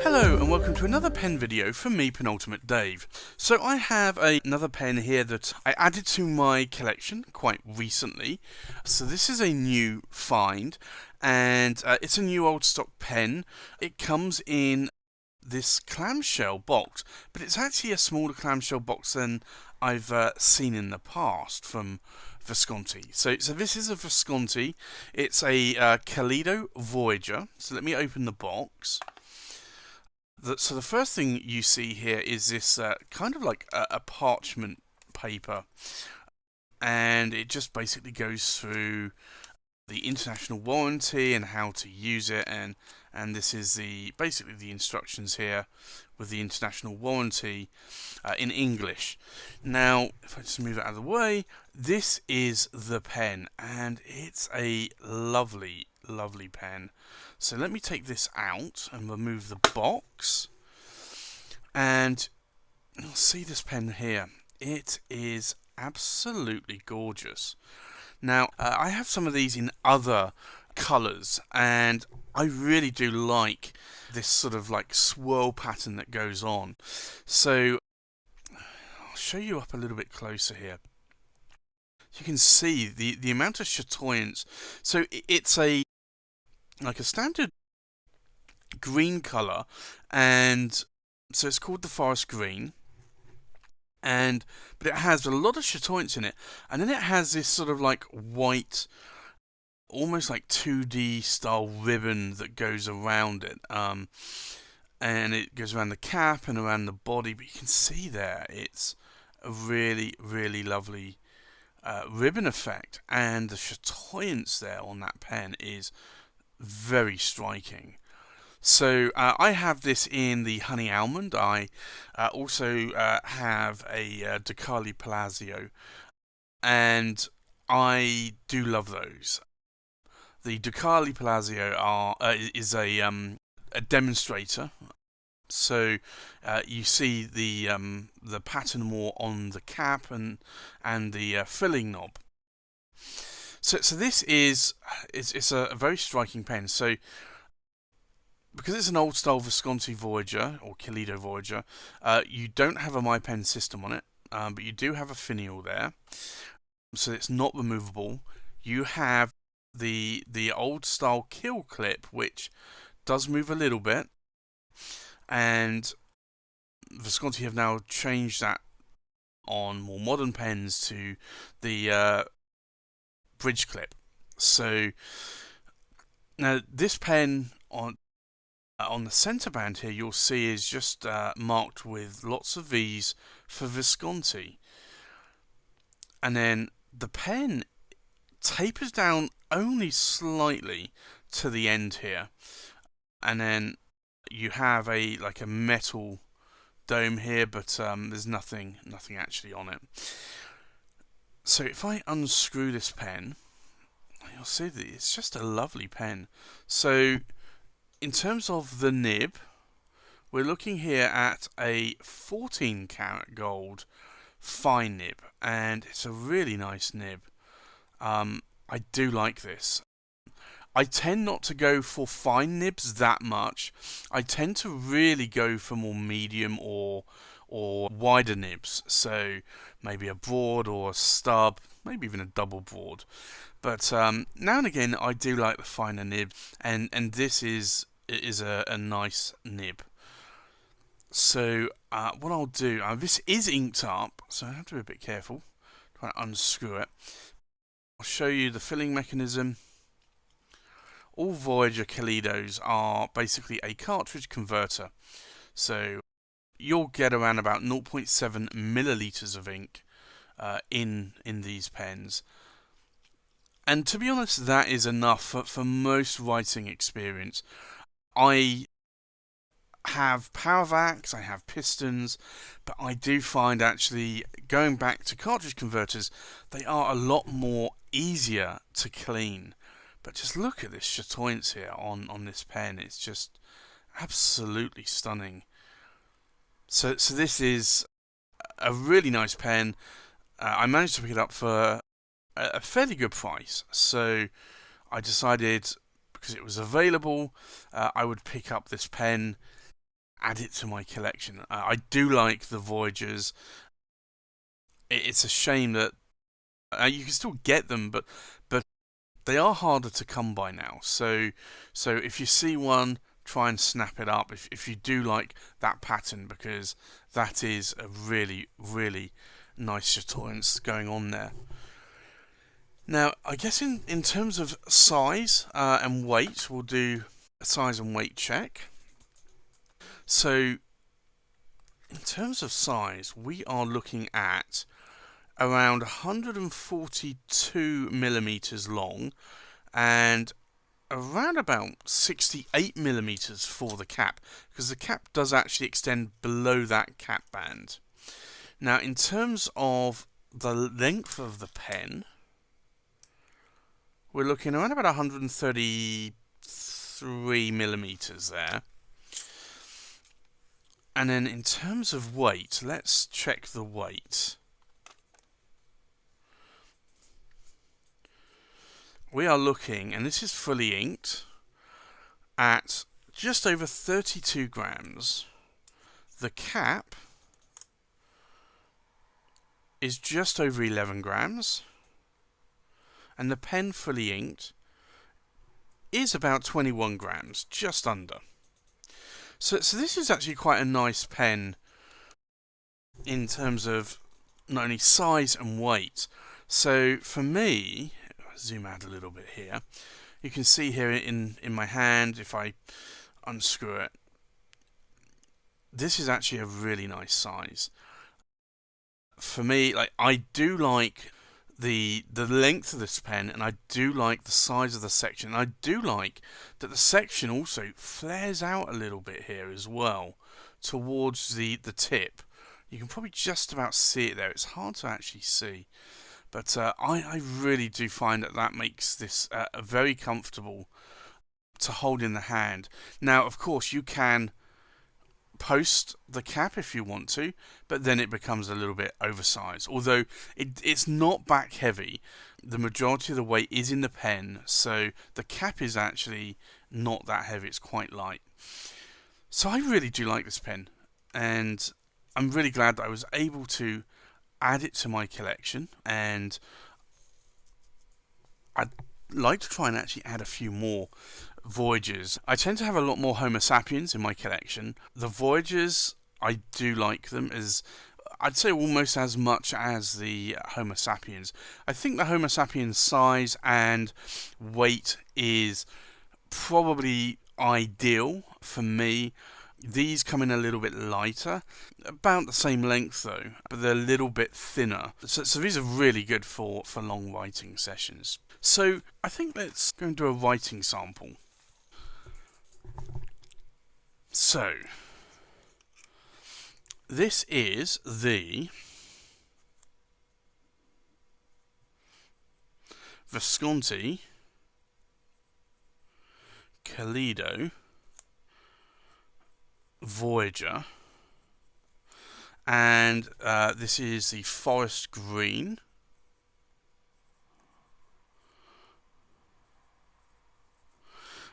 Hello and welcome to another pen video from me, Penultimate Dave. So I have another pen here that I added to my collection quite recently. So this is a new find, and it's a new old stock pen. It comes in this clamshell box, but it's actually a smaller clamshell box than I've seen in the past from Visconti. So this is a Visconti. It's a Kaleido Voyager. So let me open the box. So the first thing you see here is this kind of like a parchment paper, and it just basically goes through the international warranty and how to use it, and this is basically the instructions here with the international warranty in English. Now, if I just move it out of the way, this is the pen, and it's a lovely pen. So let me take this out and remove the box, and you'll see this pen here. It is absolutely gorgeous. Now, I have some of these in other colours, and I really do like this sort of like swirl pattern that goes on. So I'll show you up a little bit closer here. You can see the amount of chatoyance. So it's like a standard green colour, and so it's called the forest green. But it has a lot of chatoyance in it, and then it has this sort of like white, almost like 2D style ribbon that goes around it, and it goes around the cap and around the body. But you can see there, it's a really lovely ribbon effect, and the chatoyance there on that pen is very striking. So I have this in the honey almond. I also have a Ducati Palazzo, and I do love those. The Ducati Palazzo is a demonstrator. So you see the pattern more on the cap and the filling knob. So this is it's a very striking pen. So because it's an old style Visconti Voyager or Kaleido Voyager, you don't have a My Pen system on it, but you do have a finial there, so it's not removable. You have the old style kill clip, which does move a little bit, and Visconti have now changed that on more modern pens to the bridge clip. So now this pen on the centre band here, you'll see is just marked with lots of V's for Visconti. And then the pen tapers down only slightly to the end here. And then you have a metal dome here, but there's nothing actually on it. So if I unscrew this pen, you'll see that it's just a lovely pen. So in terms of the nib, we're looking here at a 14 karat gold fine nib, and it's a really nice nib. I do like this. I tend not to go for fine nibs that much. I tend to really go for more medium or wider nibs. So maybe a broad or a stub, maybe even a double broad. But now and again, I do like the finer nib, and this is a nice nib. So what I'll do, this is inked up, so I have to be a bit careful. Try to unscrew it. I'll show you the filling mechanism. All Voyager Kaleidos are basically a cartridge converter. So you'll get around about 0.7 milliliters of ink in these pens. And to be honest, that is enough for most writing experience. I have power vacs, I have pistons, but I do find actually going back to cartridge converters, they are a lot more easier to clean. But just look at this chatoyance here on this pen. It's just absolutely stunning. So this is a really nice pen. I managed to pick it up for a fairly good price. So I decided, because it was available, I would pick up this pen. add it to my collection. I do like the Voyagers. It's a shame that you can still get them, but they are harder to come by now. So if you see one, try and snap it up. If you do like that pattern, because that is a really really nice chatoyance going on there. Now, I guess in terms of size and weight, we'll do a size and weight check. So, in terms of size, we are looking at around 142 millimeters long and around about 68 millimeters for the cap, because the cap does actually extend below that cap band. Now, in terms of the length of the pen, we're looking around about 133 millimeters there. And then in terms of weight, let's check the weight. We are looking, and this is fully inked, at just over 32 grams. The cap is just over 11 grams. And the pen fully inked is about 21 grams, just under. So this is actually quite a nice pen in terms of not only size and weight. So for me, I'll zoom out a little bit here, you can see here in my hand, if I unscrew it, this is actually a really nice size. For me, I do like the length of this pen, and I do like the size of the section. I do like that the section also flares out a little bit here as well towards the tip. You can probably just about see it there. It's hard to actually see, but I really do find that makes this very comfortable to hold in the hand. Now, of course, you can post the cap if you want to, but then it becomes a little bit oversized. Although it's not back heavy, the majority of the weight is in the pen, so the cap is actually not that heavy, it's quite light. So I really do like this pen, and I'm really glad that I was able to add it to my collection, and I'd like to try and actually add a few more Voyagers. I tend to have a lot more Homo sapiens in my collection. The Voyagers, I do like them as, I'd say, almost as much as the Homo sapiens. I think the Homo sapiens size and weight is probably ideal for me. These come in a little bit lighter, about the same length though, but they're a little bit thinner. So these are really good for long writing sessions. So I think let's go and do a writing sample. So, this is the Visconti Kaleido Voyager, and this is the forest green.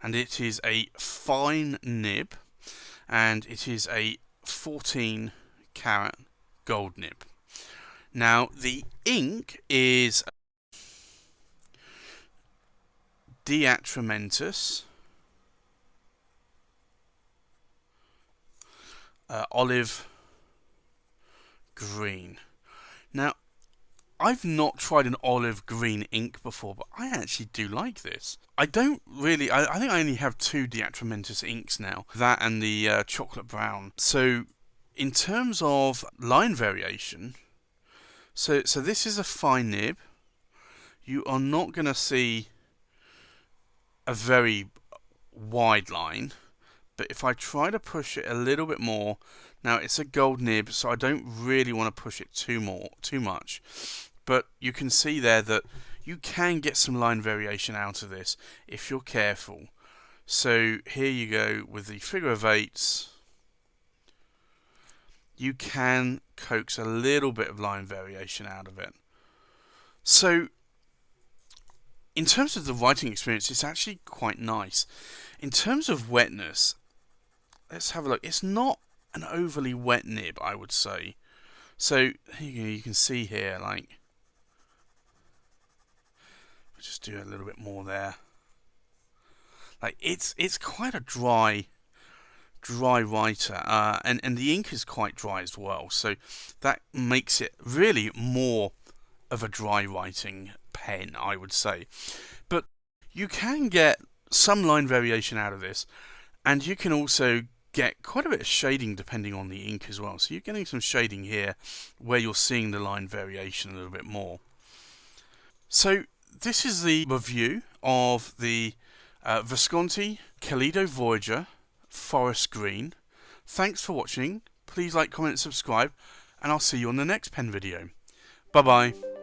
And it is a fine nib, and it is a 14 karat gold nib. Now the ink is Diatramentus olive green. Now, I've not tried an olive green ink before, but I actually do like this. I don't really, I think I only have two Diatramentus inks now, that and the chocolate brown. So, in terms of line variation, so this is a fine nib. You are not going to see a very wide line, but if I try to push it a little bit more, now it's a gold nib, so I don't really want to push it too much. But you can see there that you can get some line variation out of this if you're careful. So here you go with the figure of eights. You can coax a little bit of line variation out of it. So in terms of the writing experience, it's actually quite nice. In terms of wetness, let's have a look. It's not an overly wet nib, I would say. So you can see here, like, I'll just do a little bit more there. Like it's quite a dry writer, and the ink is quite dry as well. So that makes it really more of a dry writing pen, I would say. But you can get some line variation out of this, and you can also get quite a bit of shading depending on the ink as well. So you're getting some shading here where you're seeing the line variation a little bit more. So this is the review of the Visconti Kaleido Voyager Forest Green. Thanks for watching. Please like, comment, and subscribe, and I'll see you on the next pen video. Bye bye.